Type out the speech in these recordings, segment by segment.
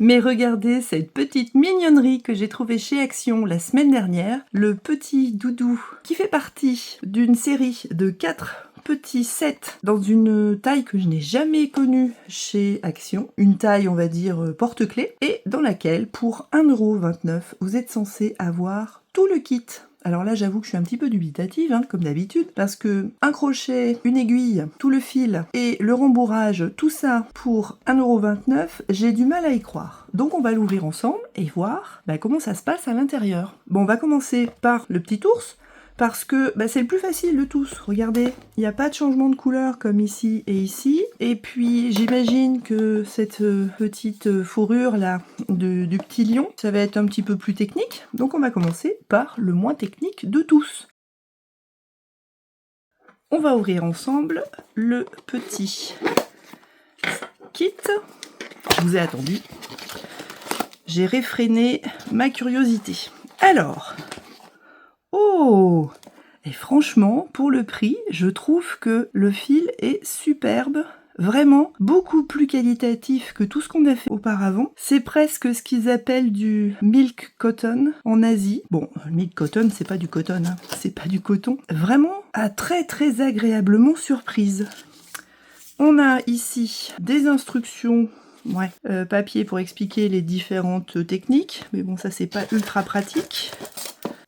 Mais regardez cette petite mignonnerie que j'ai trouvée chez Action la semaine dernière. Le petit doudou qui fait partie d'une série de 4 petits sets dans une taille que je n'ai jamais connue chez Action. Une taille, on va dire, porte-clés. Et dans laquelle, pour 1,29 €, vous êtes censé avoir tout le kit. Alors là, j'avoue que je suis un petit peu dubitative, hein, comme d'habitude, parce que un crochet, une aiguille, tout le fil et le rembourrage, tout ça pour 1,29 €, j'ai du mal à y croire. Donc on va l'ouvrir ensemble et voir comment ça se passe à l'intérieur. Bon, on va commencer par le petit ours, parce que c'est le plus facile de tous. Regardez, il n'y a pas de changement de couleur comme ici et ici. Et puis j'imagine que cette petite fourrure là du petit lion, ça va être un petit peu plus technique. Donc on va commencer par le moins technique de tous. On va ouvrir ensemble le petit kit. Je vous ai attendu. J'ai réfréné ma curiosité. Alors... Oh! Et franchement, pour le prix, je trouve que le fil est superbe. Vraiment beaucoup plus qualitatif que tout ce qu'on a fait auparavant. C'est presque ce qu'ils appellent du milk cotton en Asie. Bon, milk cotton, c'est pas du coton, hein. C'est pas du coton. Vraiment, très très agréablement surprise. On a ici des instructions. Ouais, papier pour expliquer les différentes techniques. Mais bon, ça c'est pas ultra pratique.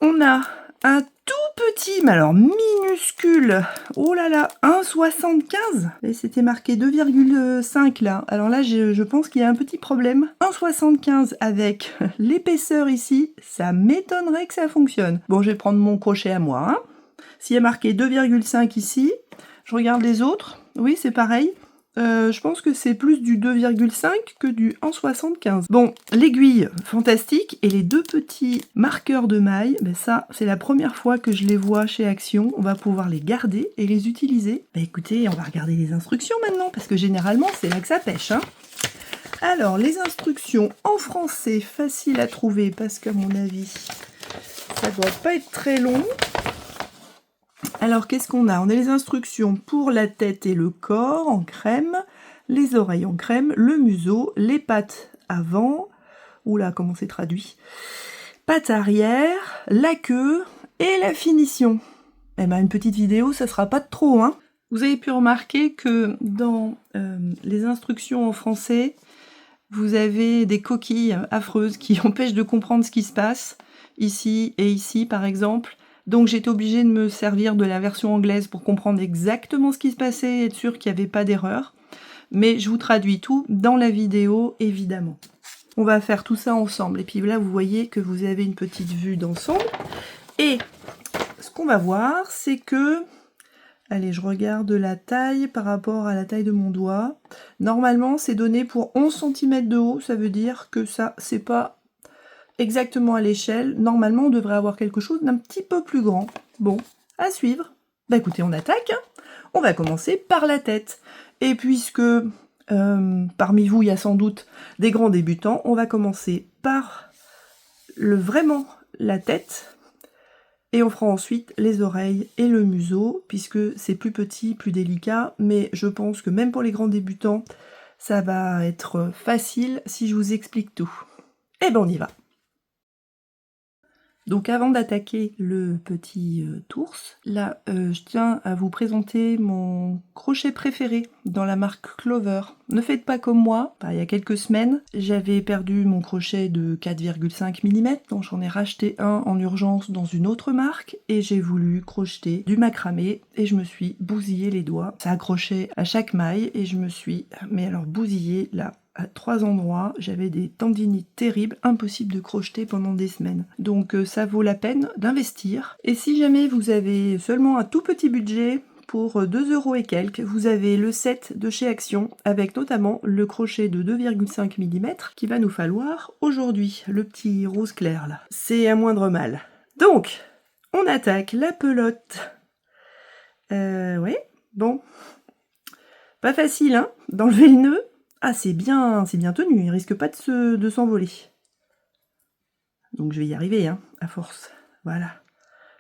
On a un tout petit, mais alors minuscule, oh là là, 1,75 €. Et c'était marqué 2,5 là. Alors là, je pense qu'il y a un petit problème. 1,75 € avec l'épaisseur ici, ça m'étonnerait que ça fonctionne. Bon, je vais prendre mon crochet à moi. Hein. S'il y a marqué 2,5 ici, je regarde les autres. Oui, c'est pareil. Je pense que c'est plus du 2,5 que du 1,75. Bon, l'aiguille, fantastique. Et les deux petits marqueurs de maille, ça, c'est la première fois que je les vois chez Action. On va pouvoir les garder et les utiliser. Écoutez, on va regarder les instructions maintenant, parce que généralement, c'est là que ça pêche. Hein. Alors, les instructions en français, facile à trouver, parce qu'à mon avis, ça doit pas être très long. Alors, qu'est-ce qu'on a? On a les instructions pour la tête et le corps en crème, les oreilles en crème, le museau, les pattes avant, oula, comment c'est traduit? Pattes arrière, la queue et la finition. Une petite vidéo, ça sera pas de trop, hein. Vous avez pu remarquer que dans les instructions en français, vous avez des coquilles affreuses qui empêchent de comprendre ce qui se passe, ici et ici par exemple. Donc j'étais obligée de me servir de la version anglaise pour comprendre exactement ce qui se passait et être sûre qu'il n'y avait pas d'erreur. Mais je vous traduis tout dans la vidéo, évidemment. On va faire tout ça ensemble. Et puis là, vous voyez que vous avez une petite vue d'ensemble. Et ce qu'on va voir, c'est que... Allez, je regarde la taille par rapport à la taille de mon doigt. Normalement, c'est donné pour 11 cm de haut. Ça veut dire que ça, c'est pas... exactement à l'échelle. Normalement, on devrait avoir quelque chose d'un petit peu plus grand. Bon, à suivre. Écoutez, on attaque. On va commencer par la tête. Et puisque parmi vous, il y a sans doute des grands débutants, on va commencer par vraiment la tête. Et on fera ensuite les oreilles et le museau, puisque c'est plus petit, plus délicat. Mais je pense que même pour les grands débutants, ça va être facile si je vous explique tout. Et on y va. Donc avant d'attaquer le petit ours, là je tiens à vous présenter mon crochet préféré dans la marque Clover. Ne faites pas comme moi, il y a quelques semaines, j'avais perdu mon crochet de 4,5 mm, donc j'en ai racheté un en urgence dans une autre marque et j'ai voulu crocheter du macramé et je me suis bousillé les doigts. Ça accrochait à chaque maille et je me suis, bousillé là. À 3 endroits, j'avais des tendinites terribles, impossible de crocheter pendant des semaines. Donc ça vaut la peine d'investir. Et si jamais vous avez seulement un tout petit budget, pour 2 € et quelques, vous avez le set de chez Action, avec notamment le crochet de 2,5 mm qu'il va nous falloir aujourd'hui, le petit rose clair là. C'est un moindre mal. Donc, on attaque la pelote. Ouais, bon. Pas facile, hein, d'enlever le nœud. Ah, c'est bien tenu, il risque pas de s'envoler. Donc je vais y arriver, hein, à force. Voilà.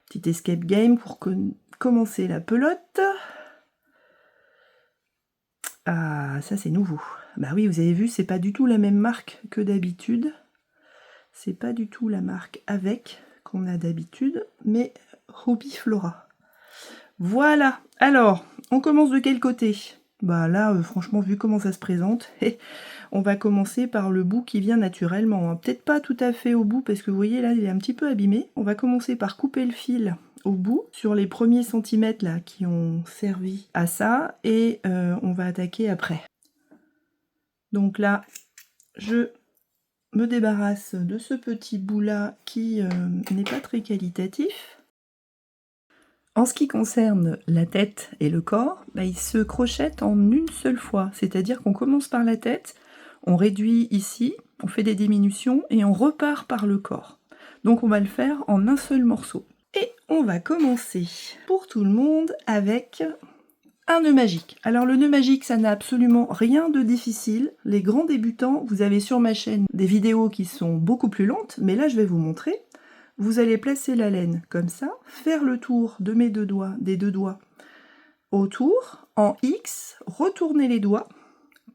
Petit escape game pour commencer la pelote. Ah, ça c'est nouveau. Bah oui, vous avez vu, c'est pas du tout la même marque que d'habitude. C'est pas du tout la marque avec qu'on a d'habitude, mais Ruby Flora. Voilà, alors, on commence de quel côté? Bah là, franchement, vu comment ça se présente, on va commencer par le bout qui vient naturellement. Hein. Peut-être pas tout à fait au bout, parce que vous voyez, là, il est un petit peu abîmé. On va commencer par couper le fil au bout, sur les premiers centimètres là qui ont servi à ça, et on va attaquer après. Donc là, je me débarrasse de ce petit bout là qui n'est pas très qualitatif. En ce qui concerne la tête et le corps, bah, ils se crochettent en une seule fois, c'est-à-dire qu'on commence par la tête, on réduit ici, on fait des diminutions et on repart par le corps. Donc on va le faire en un seul morceau. Et on va commencer pour tout le monde avec un nœud magique. Alors le nœud magique, ça n'a absolument rien de difficile. Les grands débutants, vous avez sur ma chaîne des vidéos qui sont beaucoup plus lentes, mais là je vais vous montrer. Vous allez placer la laine comme ça, faire le tour de mes deux doigts, des deux doigts autour, en X, retourner les doigts,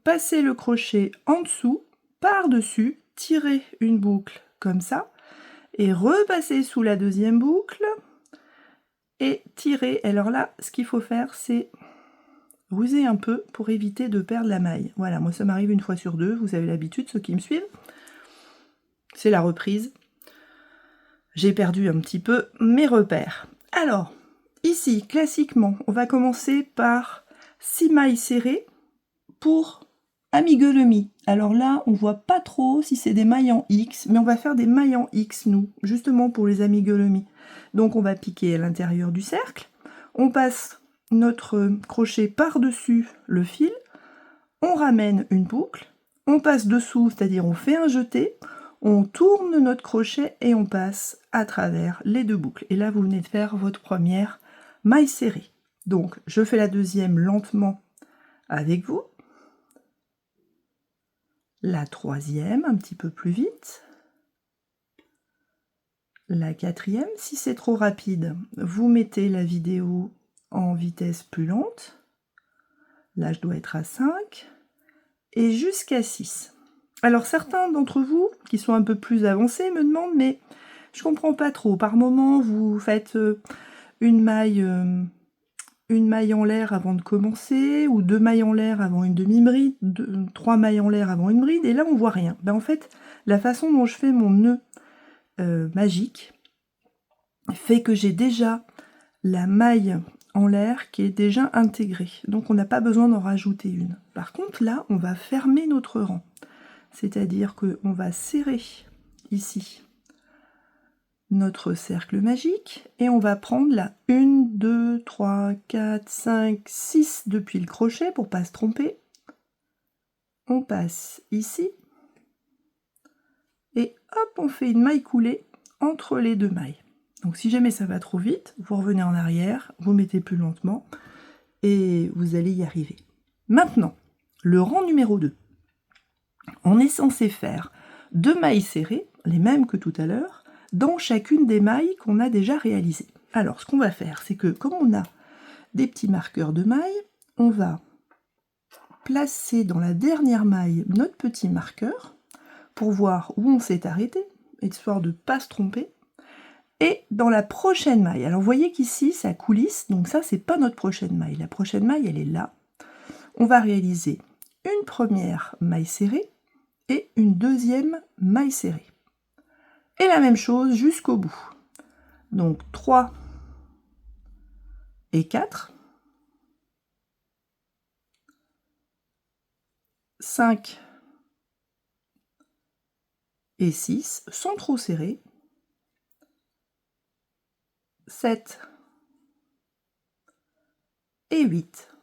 passer le crochet en dessous, par-dessus, tirer une boucle comme ça, et repasser sous la deuxième boucle, et tirer. Alors là, ce qu'il faut faire, c'est ruser un peu pour éviter de perdre la maille. Voilà, moi ça m'arrive une fois sur deux, vous avez l'habitude, ceux qui me suivent. C'est la reprise. J'ai perdu un petit peu mes repères. Alors, ici, classiquement, on va commencer par 6 mailles serrées pour amigurumi. Alors là, on voit pas trop si c'est des mailles en X, mais on va faire des mailles en X, nous, justement pour les amigurumi. Donc on va piquer à l'intérieur du cercle, on passe notre crochet par-dessus le fil, on ramène une boucle, on passe dessous, c'est-à-dire on fait un jeté, on tourne notre crochet et on passe à travers les deux boucles. Et là, vous venez de faire votre première maille serrée. Donc, je fais la deuxième lentement avec vous. La troisième, un petit peu plus vite. La quatrième, si c'est trop rapide, vous mettez la vidéo en vitesse plus lente. Là, je dois être à 5. Et jusqu'à 6. Alors certains d'entre vous qui sont un peu plus avancés me demandent, mais je comprends pas trop. Par moment, vous faites une maille en l'air avant de commencer, ou 2 mailles en l'air avant une demi-bride, 3 mailles en l'air avant une bride, et là on voit rien. Ben, en fait, la façon dont je fais mon nœud magique fait que j'ai déjà la maille en l'air qui est déjà intégrée. Donc on n'a pas besoin d'en rajouter une. Par contre, là, on va fermer notre rang. C'est-à-dire qu'on va serrer ici notre cercle magique et on va prendre la 1, 2, 3, 4, 5, 6 depuis le crochet pour ne pas se tromper. On passe ici et hop, on fait une maille coulée entre les deux mailles. Donc si jamais ça va trop vite, vous revenez en arrière, vous mettez plus lentement et vous allez y arriver. Maintenant, le rang numéro 2. On est censé faire 2 mailles serrées, les mêmes que tout à l'heure, dans chacune des mailles qu'on a déjà réalisées. Alors, ce qu'on va faire, c'est que comme on a des petits marqueurs de mailles, on va placer dans la dernière maille notre petit marqueur pour voir où on s'est arrêté, histoire de ne pas se tromper. Et dans la prochaine maille, alors vous voyez qu'ici, ça coulisse, donc ça, c'est pas notre prochaine maille. La prochaine maille, elle est là. On va réaliser une première maille serrée, et une deuxième maille serrée. Et la même chose jusqu'au bout. Donc 3 et 4, 5 et 6, sans trop serrer, 7 et 8.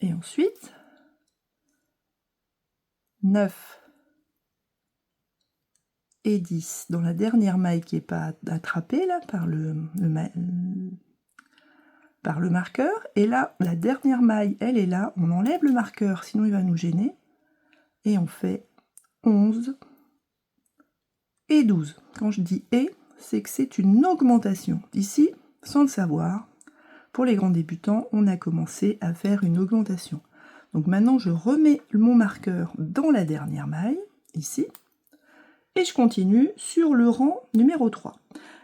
Et ensuite, 9 et 10 dans la dernière maille qui n'est pas attrapée là par le marqueur. Et là, la dernière maille, elle est là. On enlève le marqueur, sinon il va nous gêner. Et on fait 11 et 12. Quand je dis « et », c'est que c'est une augmentation. Ici, sans le savoir, pour les grands débutants, on a commencé à faire une augmentation. Donc maintenant, je remets mon marqueur dans la dernière maille, ici, et je continue sur le rang numéro 3.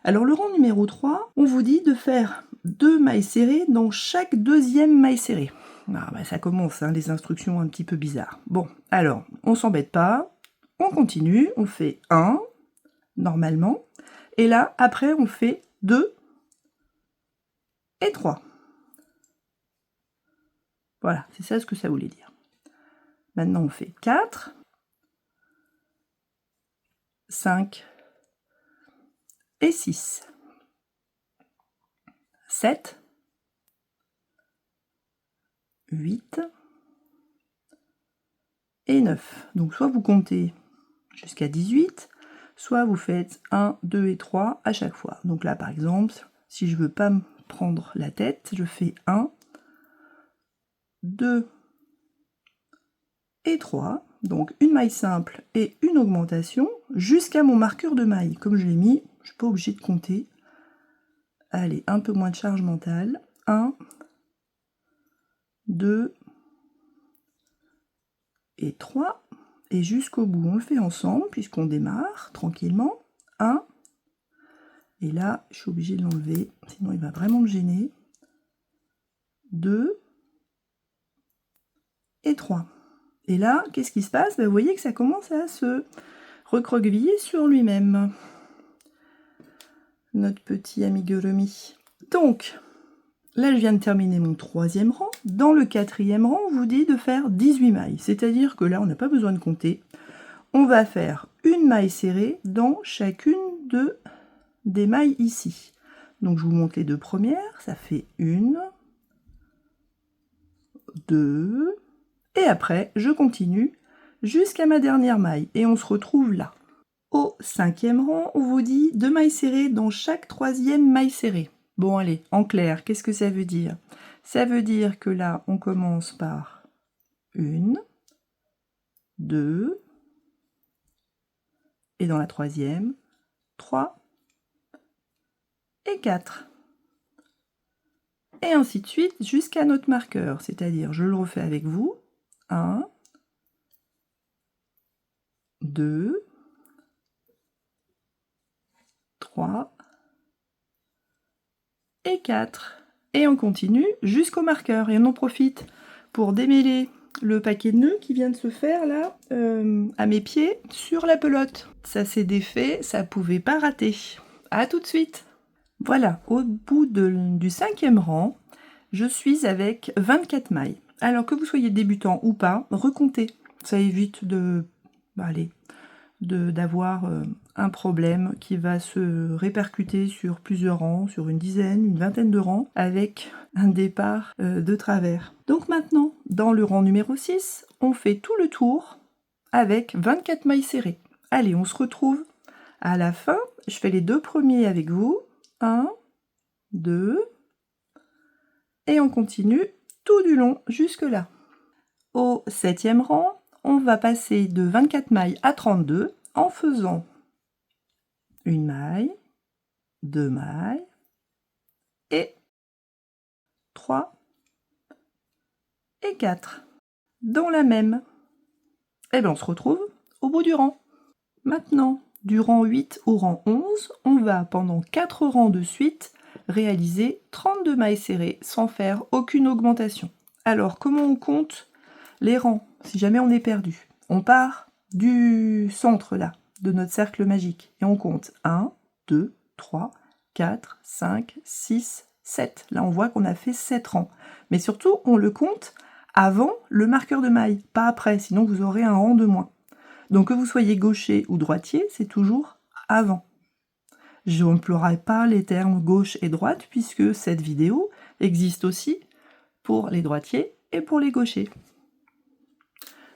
Alors le rang numéro 3, on vous dit de faire 2 mailles serrées dans chaque deuxième maille serrée. Ah bah ça commence, hein, les instructions un petit peu bizarres. Bon, alors, on s'embête pas, on continue, on fait 1, normalement, et là, après, on fait 2 et 3. Voilà, c'est ça ce que ça voulait dire. Maintenant, on fait 4, 5 et 6, 7, 8 et 9. Donc soit vous comptez jusqu'à 18, soit vous faites 1, 2 et 3 à chaque fois. Donc là, par exemple, si je veux pas me prendre la tête, je fais 1, 2 et 3. Donc une maille simple et une augmentation jusqu'à mon marqueur de maille. Comme je l'ai mis, je ne suis pas obligée de compter. Allez, un peu moins de charge mentale. 1, 2 et 3. Et jusqu'au bout, on le fait ensemble, puisqu'on démarre tranquillement. 1. Et là, je suis obligée de l'enlever, sinon il va vraiment me gêner. 2 et 3. Et là, qu'est-ce qui se passe? Vous voyez que ça commence à se recroqueviller sur lui-même. Notre petit amigurumi. Donc, là, je viens de terminer mon 3e rang. Dans le 4e rang, on vous dit de faire 18 mailles. C'est-à-dire que là, on n'a pas besoin de compter. On va faire une maille serrée dans chacune des mailles ici. Donc, je vous montre les 2 premières. Ça fait 1, 2... Et après, je continue jusqu'à ma dernière maille. Et on se retrouve là. Au 5e rang, on vous dit 2 mailles serrées dans chaque 3e maille serrée. Bon, allez, en clair, qu'est-ce que ça veut dire? Ça veut dire que là, on commence par 1, 2, et dans la 3e, 3 et 4. Et ainsi de suite jusqu'à notre marqueur. C'est-à-dire, je le refais avec vous. 1, 2, 3 et 4. Et on continue jusqu'au marqueur. Et on en profite pour démêler le paquet de nœuds qui vient de se faire là, à mes pieds, sur la pelote. Ça s'est défait, ça pouvait pas rater. À tout de suite. Voilà, au bout du 5e rang, je suis avec 24 mailles. Alors que vous soyez débutant ou pas, recomptez. Ça évite d'avoir un problème qui va se répercuter sur plusieurs rangs, sur une dizaine, une vingtaine de rangs, avec un départ de travers. Donc maintenant, dans le rang numéro 6, on fait tout le tour avec 24 mailles serrées. Allez, on se retrouve à la fin. Je fais les 2 premiers avec vous. 1, 2, et on continue tout du long jusque là. Au 7e rang, on va passer de 24 mailles à 32 en faisant une maille, 2 mailles et 3 et 4. Dans la même. Et bien on se retrouve au bout du rang. Maintenant, du rang 8 au rang 11, on va pendant 4 rangs de suite réaliser 32 mailles serrées sans faire aucune augmentation. Alors, comment on compte les rangs si jamais on est perdu? On part du centre là, de notre cercle magique, et on compte 1, 2, 3, 4, 5, 6, 7. Là, on voit qu'on a fait 7 rangs. Mais surtout, on le compte avant le marqueur de maille, pas après, sinon vous aurez un rang de moins. Donc que vous soyez gaucher ou droitier, c'est toujours avant. Je n'emploierai pas les termes gauche et droite puisque cette vidéo existe aussi pour les droitiers et pour les gauchers.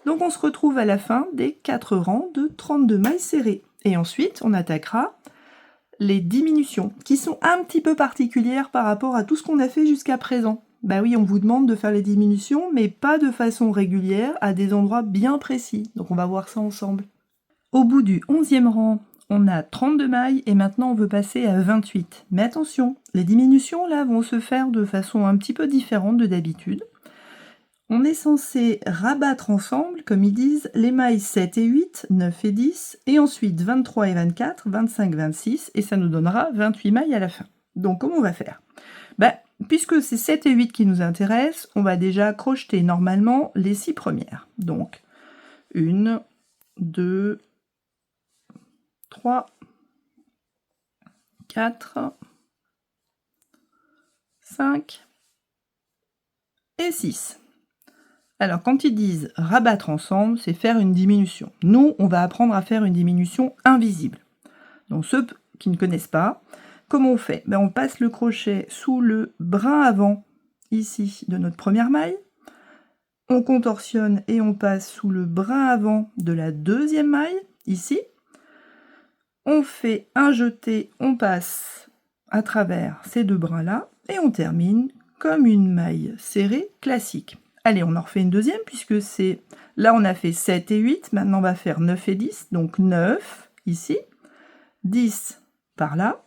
Donc on se retrouve à la fin des 4 rangs de 32 mailles serrées. Et ensuite, on attaquera les diminutions qui sont un petit peu particulières par rapport à tout ce qu'on a fait jusqu'à présent. Bah oui, on vous demande de faire les diminutions, mais pas de façon régulière, à des endroits bien précis. Donc on va voir ça ensemble. Au bout du 11e rang, on a 32 mailles et maintenant on veut passer à 28. Mais attention, les diminutions là vont se faire de façon un petit peu différente de d'habitude. On est censé rabattre ensemble, comme ils disent, les mailles 7 et 8, 9 et 10, et ensuite 23 et 24, 25, 26, et ça nous donnera 28 mailles à la fin. Donc comment on va faire? Puisque c'est 7 et 8 qui nous intéressent, on va déjà crocheter normalement les 6 premières. Donc 1, 2, 3, 4, 5 et 6. Alors, quand ils disent rabattre ensemble, c'est faire une diminution. Nous, on va apprendre à faire une diminution invisible. Donc, ceux qui ne connaissent pas, comment on fait? On passe le crochet sous le brin avant, ici, de notre première maille. On contorsionne et on passe sous le brin avant de la deuxième maille, ici. On fait un jeté, on passe à travers ces deux brins-là, et on termine comme une maille serrée classique. Allez, on en refait une deuxième, puisque c'est... Là, on a fait 7 et 8, maintenant on va faire 9 et 10, donc 9, ici, 10 par là.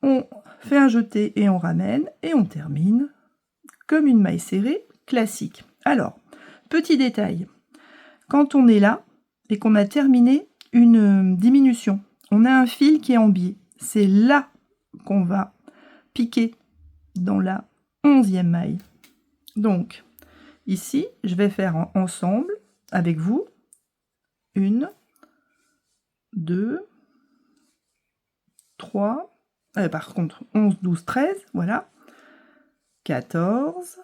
On fait un jeté et on ramène, et on termine comme une maille serrée classique. Alors, petit détail, quand on est là, et qu'on a terminé une diminution, on a un fil qui est en biais. C'est là qu'on va piquer dans la 11e maille. Donc, ici, je vais faire ensemble, avec vous, 1, 2, 3, par contre, 11, 12, 13, voilà, 14,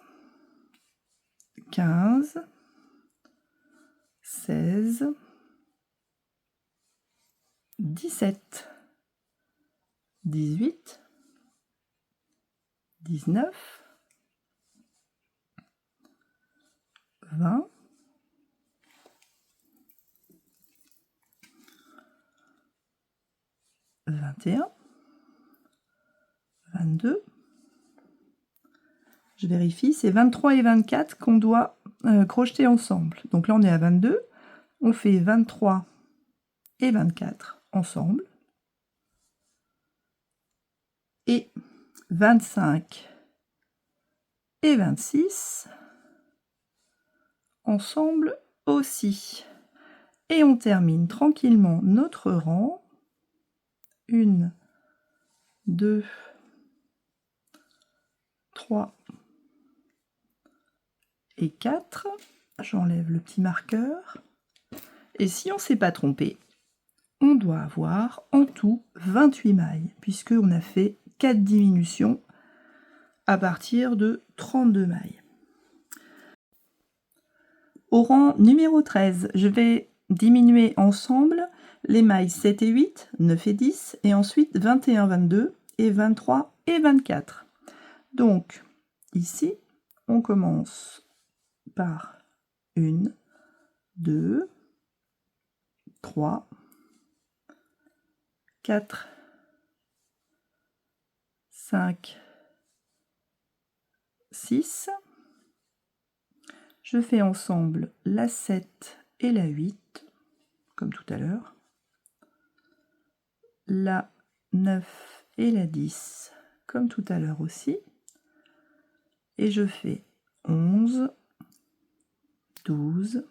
15, 16, 17, 18, 19, 20, 21, 22, je vérifie, c'est 23 et 24 qu'on doit crocheter ensemble. Donc là, on est à 22, on fait 23 et 24 ensemble, et 25 et 26 ensemble aussi. Et on termine tranquillement notre rang. 1, 2, 3 et 4. J'enlève le petit marqueur. Et si on ne s'est pas trompé, on doit avoir en tout 28 mailles, puisqu'on a fait 4 diminutions à partir de 32 mailles. Au rang numéro 13, je vais diminuer ensemble les mailles 7 et 8, 9 et 10, et ensuite 21, 22, et 23 et 24. Donc, ici, on commence par 1, 2, 3, 4, 5, 6. Je fais ensemble la 7 et la 8, comme tout à l'heure. La 9 et la 10, comme tout à l'heure aussi. Et je fais 11, 12,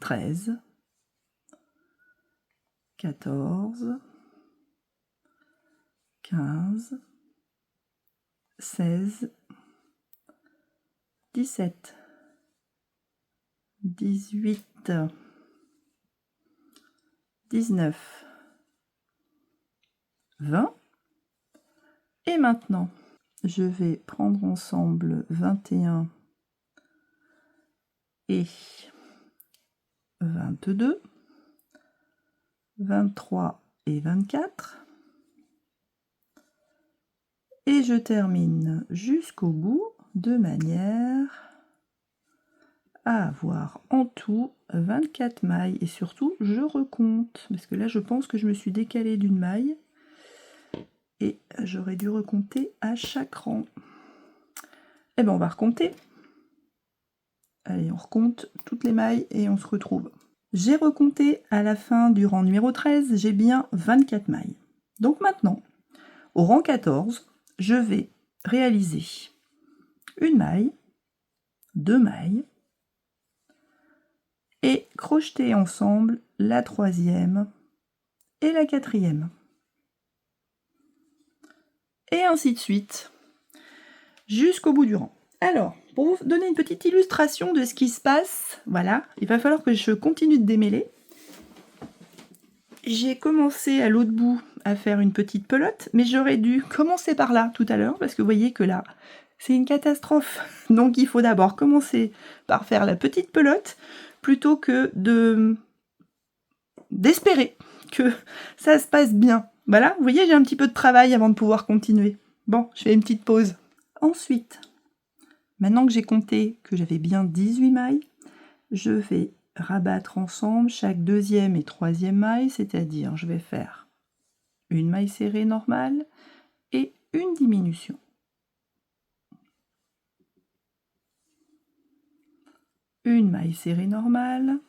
13, 14, 15, 16, 17, 18, 19, 20. Et maintenant, je vais prendre ensemble 21 et 22, 23 et 24. Et je termine jusqu'au bout de manière à avoir en tout 24 mailles. Et surtout, je recompte, parce que là, je pense que je me suis décalée d'une maille. Et j'aurais dû recompter à chaque rang. Eh bien, on va recompter. Allez, on recompte toutes les mailles et on se retrouve. J'ai recompté à la fin du rang numéro 13, j'ai bien 24 mailles. Donc maintenant, au rang 14, je vais réaliser une maille, 2 mailles, et crocheter ensemble la 3e et la 4e. Et ainsi de suite, jusqu'au bout du rang. Alors, pour vous donner une petite illustration de ce qui se passe, voilà, il va falloir que je continue de démêler. J'ai commencé à l'autre bout à faire une petite pelote, mais j'aurais dû commencer par là tout à l'heure, parce que vous voyez que là, c'est une catastrophe. Donc il faut d'abord commencer par faire la petite pelote, plutôt que d'espérer que ça se passe bien. Voilà, vous voyez, j'ai un petit peu de travail avant de pouvoir continuer. Bon, je fais une petite pause. Ensuite, maintenant que j'ai compté que j'avais bien 18 mailles, je vais rabattre ensemble chaque 2e et 3e maille, c'est-à-dire je vais faire une maille serrée normale et une diminution. Une maille serrée normale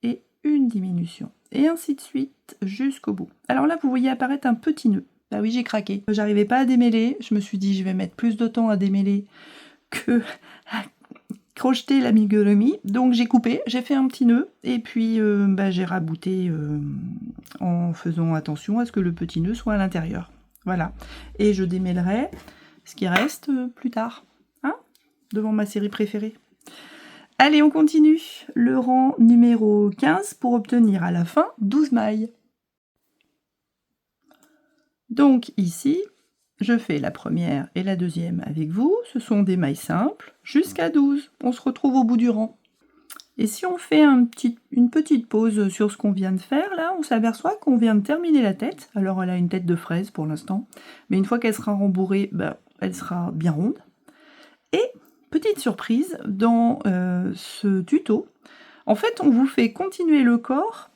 et une diminution. Et ainsi de suite jusqu'au bout. Alors là, vous voyez apparaître un petit nœud. Bah oui, j'ai craqué. J'arrivais pas à démêler. Je me suis dit, je vais mettre plus de temps à démêler que à crocheter l'amigurumi. Donc j'ai coupé, j'ai fait un petit nœud. Et puis j'ai rabouté en faisant attention à ce que le petit nœud soit à l'intérieur. Voilà. Et je démêlerai ce qui reste plus tard. Hein, devant ma série préférée. Allez, on continue. Le rang numéro 15 pour obtenir à la fin 12 mailles. Donc ici, je fais la première et la deuxième avec vous. Ce sont des mailles simples jusqu'à 12. On se retrouve au bout du rang. Et si on fait une petite pause sur ce qu'on vient de faire, là, on s'aperçoit qu'on vient de terminer la tête. Alors elle a une tête de fraise pour l'instant. Mais une fois qu'elle sera rembourrée, elle sera bien ronde. Et petite surprise, dans ce tuto, en fait, on vous fait continuer le corps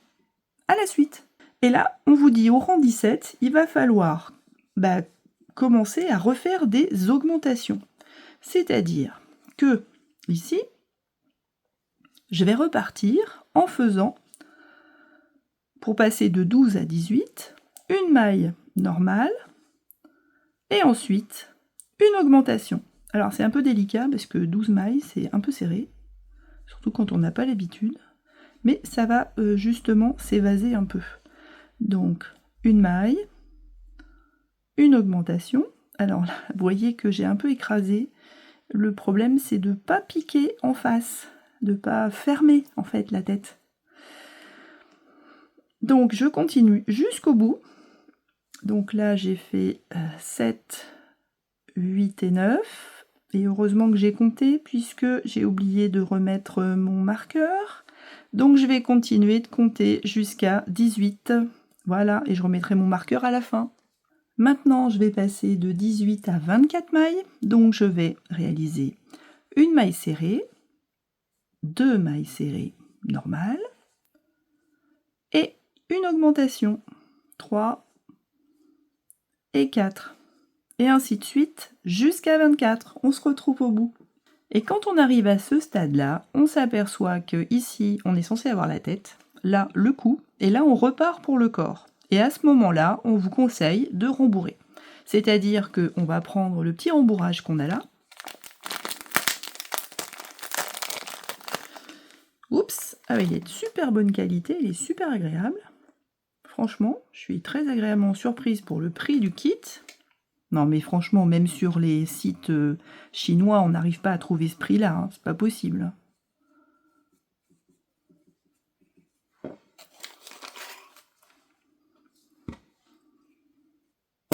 à la suite. Et là, on vous dit au rang 17, il va falloir commencer à refaire des augmentations. C'est-à-dire que, ici, je vais repartir en faisant, pour passer de 12 à 18, une maille normale, et ensuite, une augmentation. Alors c'est un peu délicat parce que 12 mailles, c'est un peu serré, surtout quand on n'a pas l'habitude, mais ça va justement s'évaser un peu. Donc une maille, une augmentation. Alors là, vous voyez que j'ai un peu écrasé. Le problème, c'est de ne pas piquer en face, de ne pas fermer en fait la tête. Donc je continue jusqu'au bout. Donc là, j'ai fait 7, 8 et 9. Et heureusement que j'ai compté puisque j'ai oublié de remettre mon marqueur. Donc je vais continuer de compter jusqu'à 18. Voilà, et je remettrai mon marqueur à la fin. Maintenant, je vais passer de 18 à 24 mailles. Donc je vais réaliser une maille serrée, 2 mailles serrées normales et une augmentation. 3 et 4. Et ainsi de suite, jusqu'à 24, on se retrouve au bout. Et quand on arrive à ce stade-là, on s'aperçoit que ici, on est censé avoir la tête, là, le cou, et là, on repart pour le corps. Et à ce moment-là, on vous conseille de rembourrer. C'est-à-dire qu'on va prendre le petit rembourrage qu'on a là. Oups, il est de super bonne qualité, il est super agréable. Franchement, je suis très agréablement surprise pour le prix du kit. Non mais franchement, même sur les sites chinois, on n'arrive pas à trouver ce prix-là, hein, c'est pas possible.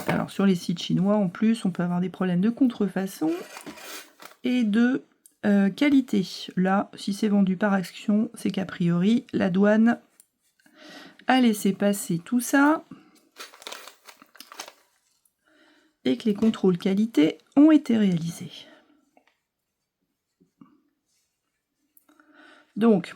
Alors sur les sites chinois, en plus, on peut avoir des problèmes de contrefaçon et de qualité. Là, si c'est vendu par action, c'est qu'a priori, la douane a laissé passer tout ça. Et que les contrôles qualité ont été réalisés. Donc,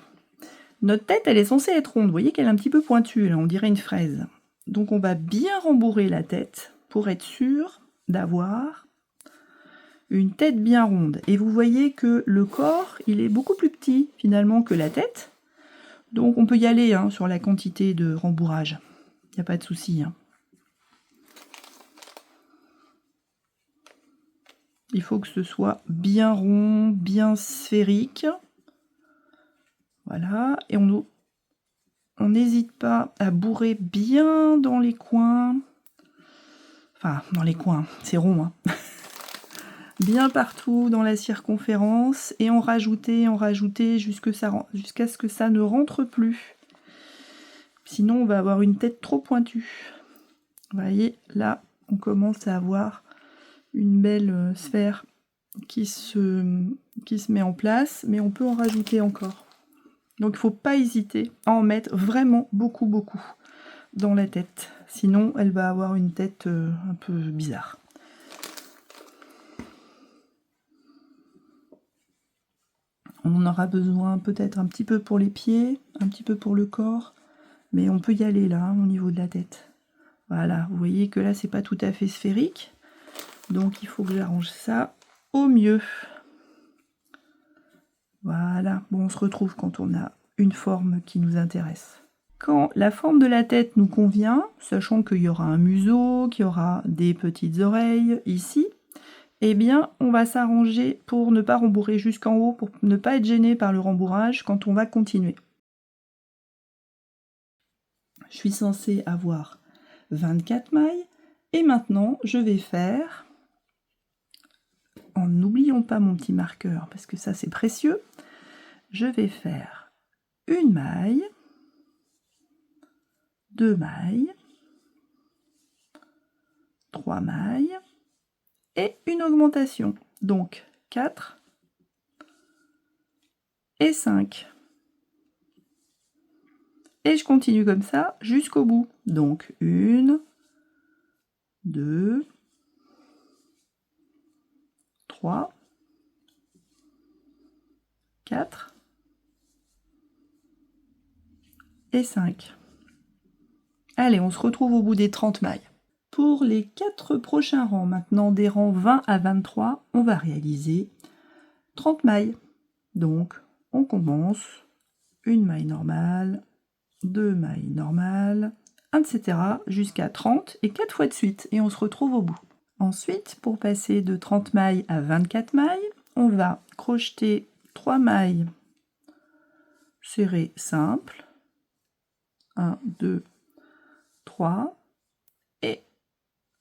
notre tête, elle est censée être ronde. Vous voyez qu'elle est un petit peu pointue, là, on dirait une fraise. Donc on va bien rembourrer la tête pour être sûr d'avoir une tête bien ronde. Et vous voyez que le corps, il est beaucoup plus petit finalement que la tête. Donc on peut y aller hein, sur la quantité de rembourrage. Il n'y a pas de souci. Hein. Il faut que ce soit bien rond, bien sphérique. Voilà. Et on n'hésite pas à bourrer bien dans les coins. Enfin, dans les coins, c'est rond. Hein. Bien partout dans la circonférence. Et en rajouter jusqu'à ce que ça ne rentre plus. Sinon, on va avoir une tête trop pointue. Vous voyez, là, on commence à avoir une belle sphère qui se met en place, mais on peut en rajouter encore. Donc, il ne faut pas hésiter à en mettre vraiment beaucoup dans la tête. Sinon, elle va avoir une tête un peu bizarre. On en aura besoin peut-être un petit peu pour les pieds, un petit peu pour le corps, mais on peut y aller là, au niveau de la tête. Voilà, vous voyez que là, c'est pas tout à fait sphérique. Donc, il faut que j'arrange ça au mieux. Voilà, bon, on se retrouve quand on a une forme qui nous intéresse. Quand la forme de la tête nous convient, sachant qu'il y aura un museau, qu'il y aura des petites oreilles ici, eh bien, on va s'arranger pour ne pas rembourrer jusqu'en haut, pour ne pas être gêné par le rembourrage quand on va continuer. Je suis censée avoir 24 mailles, et maintenant, je vais faire, en n'oublions pas mon petit marqueur, parce que ça c'est précieux, je vais faire une maille, 2 mailles, 3 mailles, et une augmentation. Donc 4 et 5. Et je continue comme ça jusqu'au bout. Donc 1, 2, 3, 4 et 5. Allez, on se retrouve au bout des 30 mailles. Pour les 4 prochains rangs, maintenant des rangs 20 à 23, on va réaliser 30 mailles. Donc, on commence une maille normale, 2 mailles normales, etc. jusqu'à 30 et 4 fois de suite. Et on se retrouve au bout. Ensuite, pour passer de 30 mailles à 24 mailles, on va crocheter 3 mailles serrées simples. 1, 2, 3. Et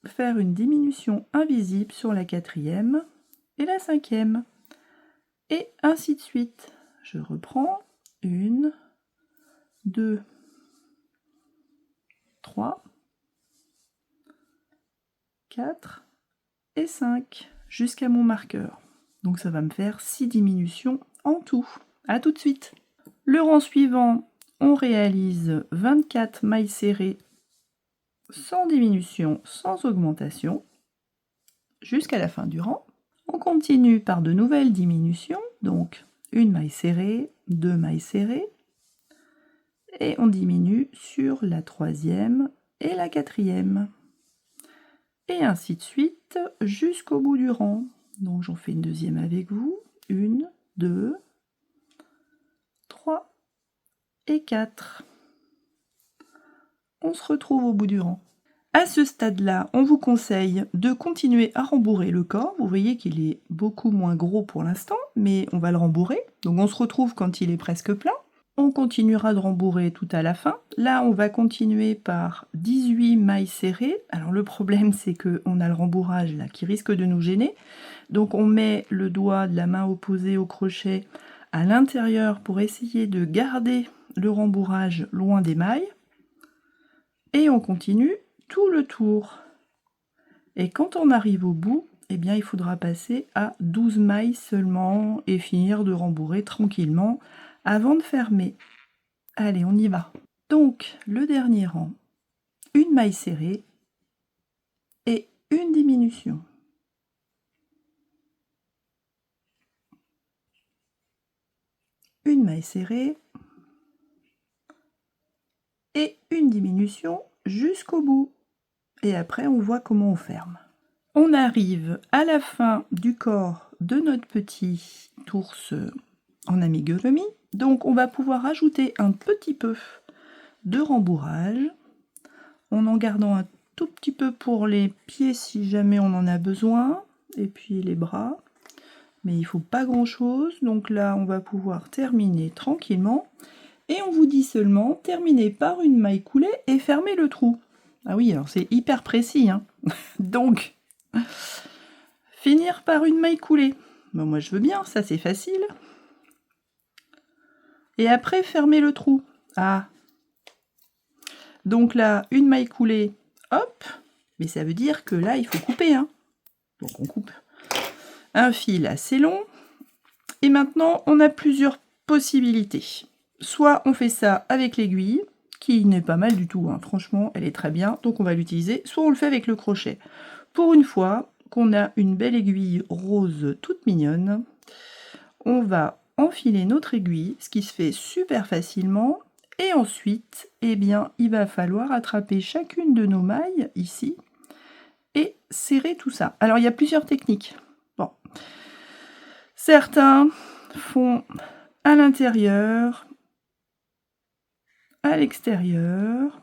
faire une diminution invisible sur la 4e et la 5e. Et ainsi de suite. Je reprends 1, 2, 3, 4 et 5 jusqu'à mon marqueur. Donc ça va me faire 6 diminutions en tout. A tout de suite. Le rang suivant, on réalise 24 mailles serrées sans diminution, sans augmentation, jusqu'à la fin du rang. On continue par de nouvelles diminutions, donc une maille serrée, 2 mailles serrées, et on diminue sur la 3e et la 4e. Et ainsi de suite jusqu'au bout du rang. Donc j'en fais une deuxième avec vous. 1, 2, 3 et 4. On se retrouve au bout du rang. À ce stade-là, on vous conseille de continuer à rembourrer le corps. Vous voyez qu'il est beaucoup moins gros pour l'instant, mais on va le rembourrer. Donc on se retrouve quand il est presque plein. On continuera de rembourrer tout à la fin. Là, on va continuer par 18 mailles serrées. Alors le problème, c'est qu'on a le rembourrage là qui risque de nous gêner. Donc on met le doigt de la main opposée au crochet à l'intérieur pour essayer de garder le rembourrage loin des mailles. Et on continue tout le tour. Et quand on arrive au bout, eh bien, il faudra passer à 12 mailles seulement et finir de rembourrer tranquillement avant de fermer. Allez, on y va. Donc, le dernier rang, une maille serrée et une diminution. Une maille serrée et une diminution jusqu'au bout. Et après, on voit comment on ferme. On arrive à la fin du corps de notre petit ours en amigurumi. Donc on va pouvoir ajouter un petit peu de rembourrage, en gardant un tout petit peu pour les pieds si jamais on en a besoin, et puis les bras. Mais il faut pas grand chose, donc là on va pouvoir terminer tranquillement. Et on vous dit seulement, terminez par une maille coulée et fermez le trou. Ah oui, alors c'est hyper précis, hein. Donc, finir par une maille coulée. Bon, moi je veux bien, ça c'est facile. Et après, fermer le trou. Ah. Donc là, une maille coulée, hop. Mais ça veut dire que là, il faut couper, hein. Donc on coupe un fil assez long. Et maintenant, on a plusieurs possibilités. Soit on fait ça avec l'aiguille, qui n'est pas mal du tout, hein. Franchement, elle est très bien, donc on va l'utiliser. Soit on le fait avec le crochet. Pour une fois qu'on a une belle aiguille rose toute mignonne, on va enfiler notre aiguille, ce qui se fait super facilement. Et ensuite, eh bien, il va falloir attraper chacune de nos mailles, ici, et serrer tout ça. Alors, il y a plusieurs techniques. Bon. Certains font à l'intérieur, à l'extérieur,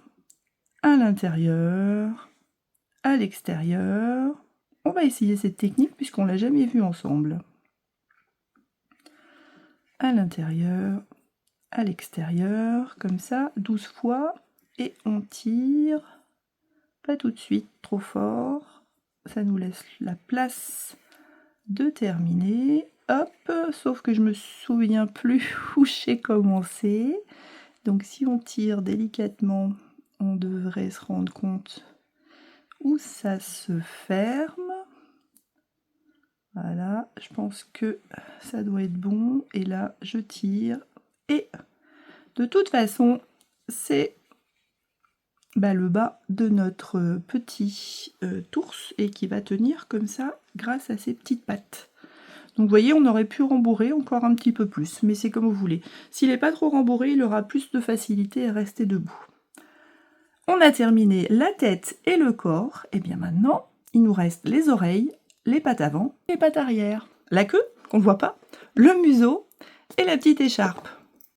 à l'intérieur, à l'extérieur. On va essayer cette technique puisqu'on l'a jamais vue ensemble. À l'intérieur, à l'extérieur, comme ça, 12 fois, et on tire, pas tout de suite, trop fort, ça nous laisse la place de terminer. Hop, sauf que je me souviens plus où j'ai commencé. Donc si on tire délicatement, on devrait se rendre compte où ça se ferme. Voilà, je pense que ça doit être bon. Et là, je tire. Et de toute façon, c'est le bas de notre petit tours et qui va tenir comme ça grâce à ses petites pattes. Donc vous voyez, on aurait pu rembourrer encore un petit peu plus, mais c'est comme vous voulez. S'il n'est pas trop rembourré, il aura plus de facilité à rester debout. On a terminé la tête et le corps, et bien maintenant, il nous reste les oreilles, les pattes avant, les pattes arrière, la queue, qu'on ne voit pas, le museau et la petite écharpe.